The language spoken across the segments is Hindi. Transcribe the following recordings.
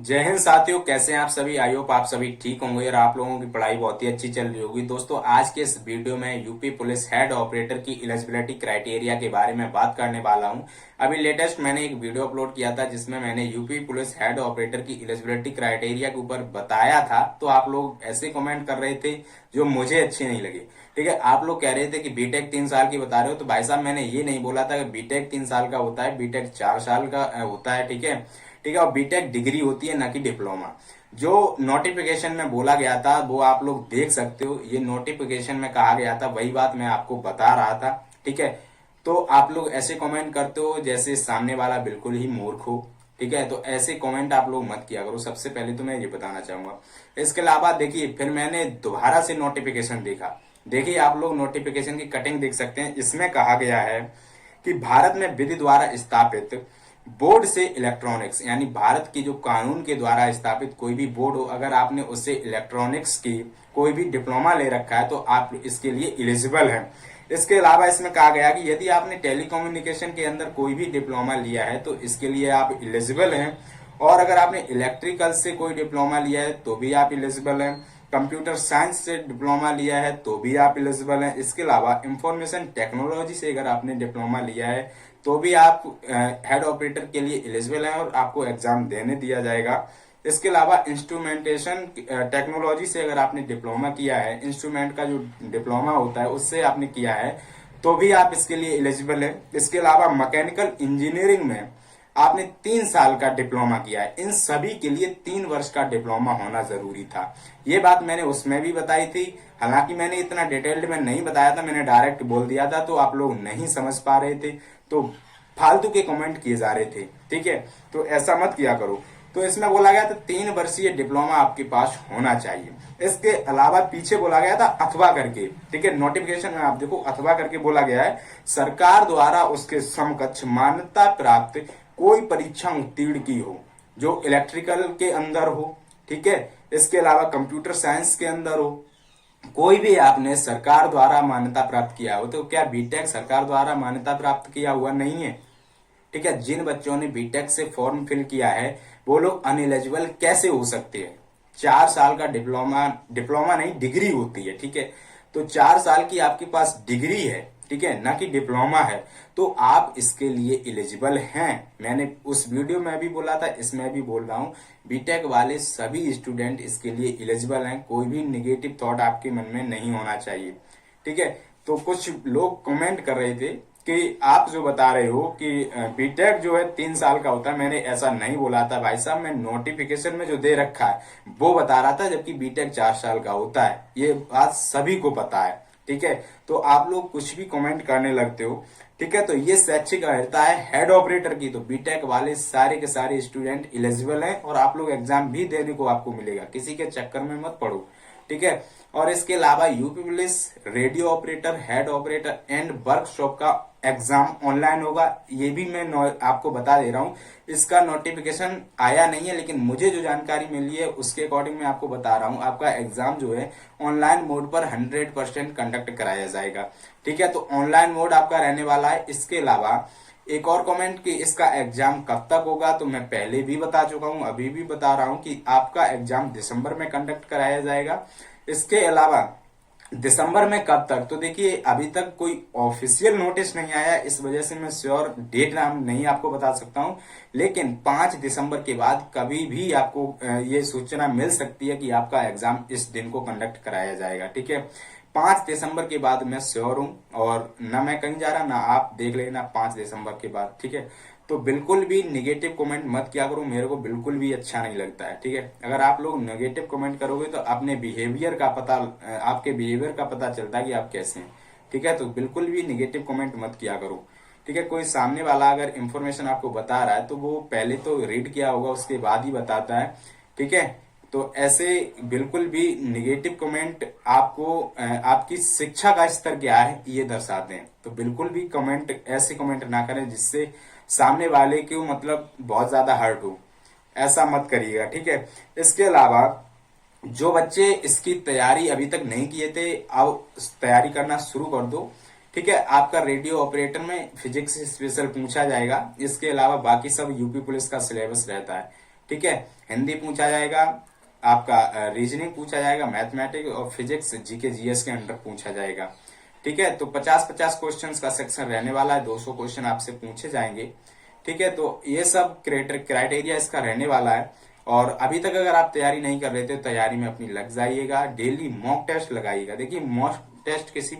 जय हिंद साथियों, कैसे हैं आप सभी। आई होप आप सभी ठीक होंगे और आप लोगों की पढ़ाई बहुत ही अच्छी चल रही होगी। दोस्तों, आज के इस वीडियो में यूपी पुलिस हेड ऑपरेटर की एलिजिबिलिटी क्राइटेरिया के बारे में बात करने वाला हूं। अभी लेटेस्ट मैंने एक वीडियो अपलोड किया था जिसमें मैंने यूपी पुलिस हेड ऑपरेटर की एलिजिबिलिटी क्राइटेरिया के ऊपर बताया था, तो आप लोग ऐसे कमेंट कर रहे थे जो मुझे अच्छे नहीं लगे। ठीक है, आप लोग कह रहे थे कि बीटेक 3 साल की बता रहे हो, तो भाई साहब मैंने ये नहीं बोला था कि बीटेक 3 साल का होता है, बीटेक 4 साल का होता है। ठीक है, ठीक है। और बीटेक डिग्री होती है, ना कि डिप्लोमा। जो नोटिफिकेशन में बोला गया था वो आप लोग देख सकते हो। ये नोटिफिकेशन में कहा गया था, वही बात मैं आपको बता रहा था। ठीक है, तो आप लोग ऐसे कमेंट करते हो जैसे सामने वाला बिल्कुल ही मूर्ख हो। ठीक है, तो ऐसे कमेंट आप लोग मत किया करो। सबसे पहले तो मैं ये बताना चाहूंगा। इसके अलावा देखिए, फिर मैंने दोबारा से नोटिफिकेशन देखा। देखिए, आप लोग नोटिफिकेशन की कटिंग देख सकते हैं। इसमें कहा गया है कि भारत में विधि द्वारा स्थापित बोर्ड से इलेक्ट्रॉनिक्स, यानी भारत की जो कानून के द्वारा स्थापित कोई भी बोर्ड हो, अगर आपने उससे इलेक्ट्रॉनिक्स की कोई भी डिप्लोमा ले रखा है तो आप इसके लिए एलिजिबल हैं। इसके अलावा इसमें कहा गया कि यदि आपने टेलीकम्युनिकेशन के अंदर कोई भी डिप्लोमा लिया है तो इसके लिए आप एलिजिबल हैं। और अगर आपने इलेक्ट्रिकल से कोई डिप्लोमा लिया है तो भी आप एलिजिबल हैं। कंप्यूटर साइंस से डिप्लोमा लिया है तो भी आप एलिजिबल हैं। इसके अलावा इंफॉर्मेशन टेक्नोलॉजी से अगर आपने डिप्लोमा लिया है तो भी आप हेड ऑपरेटर के लिए एलिजिबल हैं और आपको एग्जाम देने दिया जाएगा। इसके अलावा इंस्ट्रूमेंटेशन टेक्नोलॉजी से अगर आपने डिप्लोमा किया है, इंस्ट्रूमेंट का जो डिप्लोमा होता है उससे आपने किया है, तो भी आप इसके लिए एलिजिबल है। इसके अलावा मैकेनिकल इंजीनियरिंग में आपने 3 साल का डिप्लोमा किया है, इन सभी के लिए 3 वर्ष का डिप्लोमा होना जरूरी था। ये बात मैंने उसमें भी बताई थी। हालांकि मैंने इतना डिटेल्ड में नहीं बताया था, मैंने डायरेक्ट बोल दिया था, तो आप लोग नहीं समझ पा रहे थे, तो फालतू के कमेंट किए जा रहे थे। ठीक है, तो ऐसा मत किया करो। तो इसमें बोला गया था 3 वर्षीय डिप्लोमा आपके पास होना चाहिए। इसके अलावा पीछे बोला गया था अथवा करके। ठीक है, नोटिफिकेशन में आप देखो अथवा करके बोला गया है, सरकार द्वारा उसके समकक्ष मान्यता प्राप्त कोई परीक्षा उत्तीर्ण की हो जो इलेक्ट्रिकल के अंदर हो। ठीक है, इसके अलावा कंप्यूटर साइंस के अंदर हो, कोई भी आपने सरकार द्वारा मान्यता प्राप्त किया हो। तो क्या बीटेक सरकार द्वारा मान्यता प्राप्त किया हुआ नहीं है? ठीक है, जिन बच्चों ने बीटेक से फॉर्म फिल किया है वो लोग अनएलिजिबल कैसे हो सकते हैं? 4 साल का डिप्लोमा, डिप्लोमा नहीं डिग्री होती है। ठीक है, तो 4 साल की आपके पास डिग्री है, ठीक है, ना कि डिप्लोमा है, तो आप इसके लिए एलिजिबल हैं। मैंने उस वीडियो में भी बोला था, इसमें भी बोल रहा हूं, बीटेक वाले सभी स्टूडेंट इसके लिए एलिजिबल हैं। कोई भी निगेटिव थॉट आपके मन में नहीं होना चाहिए। ठीक है, तो कुछ लोग कमेंट कर रहे थे कि आप जो बता रहे हो कि बीटेक जो है 3 साल का होता है, मैंने ऐसा नहीं बोला था भाई साहब। मैं नोटिफिकेशन में जो दे रखा है वो बता रहा था, जबकि बीटेक 4 साल का होता है। ये बात सभी को पता है। ठीक है, तो आप लोग कुछ भी कमेंट करने लगते हो। ठीक है, तो ये शैक्षिक अर्हता है हेड ऑपरेटर की, तो बीटेक वाले सारे के सारे स्टूडेंट एलिजिबल हैं और आप लोग एग्जाम भी देने को आपको मिलेगा। किसी के चक्कर में मत पड़ो। ठीक है, और इसके अलावा UP police radio operator, head operator and workshop का एग्जाम ऑनलाइन होगा। ये भी मैं आपको बता दे रहा हूं। इसका नोटिफिकेशन आया नहीं है, लेकिन मुझे जो जानकारी मिली है उसके अकॉर्डिंग मैं आपको बता रहा हूं। आपका एग्जाम जो है ऑनलाइन मोड पर 100% कंडक्ट कराया जाएगा। ठीक है, तो ऑनलाइन मोड आपका रहने वाला है। इसके अलावा एक और कमेंट कि इसका एग्जाम कब तक होगा, तो मैं पहले भी बता चुका हूं, अभी भी बता रहा हूं कि आपका एग्जाम दिसंबर में कंडक्ट कराया जाएगा। इसके अलावा दिसंबर में कब तक, तो देखिए अभी तक कोई ऑफिशियल नोटिस नहीं आया, इस वजह से मैं श्योर डेट नाम नहीं आपको बता सकता हूं। लेकिन 5 दिसंबर के बाद कभी भी आपको ये सूचना मिल सकती है कि आपका एग्जाम इस दिन को कंडक्ट कराया जाएगा। ठीक है, 5 दिसंबर के बाद मैं श्योर हूं, और ना मैं कहीं जा रहा ना आप देख लेना 5 दिसंबर के बाद। ठीक है, तो बिल्कुल भी निगेटिव कमेंट मत किया करो, मेरे को बिल्कुल भी अच्छा नहीं लगता है। ठीक है, अगर आप लोग नेगेटिव कमेंट करोगे तो अपने बिहेवियर का पता, आपके बिहेवियर का पता चलता है कि आप कैसे हैं। ठीक है, तो बिल्कुल भी निगेटिव कमेंट मत किया करो। ठीक है, कोई सामने वाला अगर इंफॉर्मेशन आपको बता रहा है तो वो पहले तो रीड किया होगा, उसके बाद ही बताता है। ठीक है, तो ऐसे बिल्कुल भी निगेटिव कमेंट आपको आपकी शिक्षा का स्तर क्या है ये दर्शाते हैं। तो बिल्कुल भी कमेंट, ऐसे कमेंट ना करें जिससे सामने वाले को मतलब बहुत ज्यादा हर्ट हो, ऐसा मत करिएगा। ठीक है, इसके अलावा जो बच्चे इसकी तैयारी अभी तक नहीं किए थे, अब तैयारी करना शुरू कर दो। ठीक है, आपका रेडियो ऑपरेटर में फिजिक्स स्पेशल पूछा जाएगा। इसके अलावा बाकी सब यूपी पुलिस का सिलेबस रहता है। ठीक है। हिंदी पूछा जाएगा, आपका रीजनिंग पूछा जाएगा, मैथमेटिक्स और फिजिक्स जीके जीएस के अंडर पूछा जाएगा। ठीक है, तो 50-50 क्वेश्चंस का सेक्शन रहने वाला है, 200 क्वेश्चन आपसे पूछे जाएंगे। ठीक है, तो ये सब क्राइटेरिया इसका रहने वाला है। और अभी तक अगर आप तैयारी नहीं कर रहे थे तो तैयारी में अपनी लग जाइएगा, डेली मॉक टेस्ट लगाइएगा। देखिए मॉक टेस्ट किसी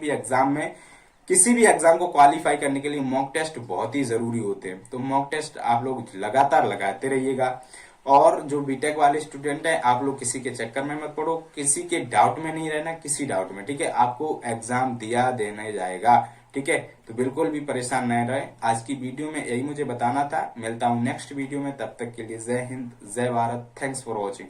भी एग्जाम को क्वालिफाई करने के लिए मॉक टेस्ट बहुत ही जरूरी होते हैं, तो मॉक टेस्ट आप लोग लगातार लगाते रहिएगा। और जो बीटेक वाले स्टूडेंट हैं, आप लोग किसी के चक्कर में मत पड़ो, किसी के डाउट में नहीं रहना, किसी डाउट में। ठीक है, आपको एग्जाम दिया देने जाएगा। ठीक है, तो बिल्कुल भी परेशान नहीं रहे। आज की वीडियो में यही मुझे बताना था। मिलता हूं नेक्स्ट वीडियो में, तब तक के लिए जय हिंद, जय भारत। Thanks for watching.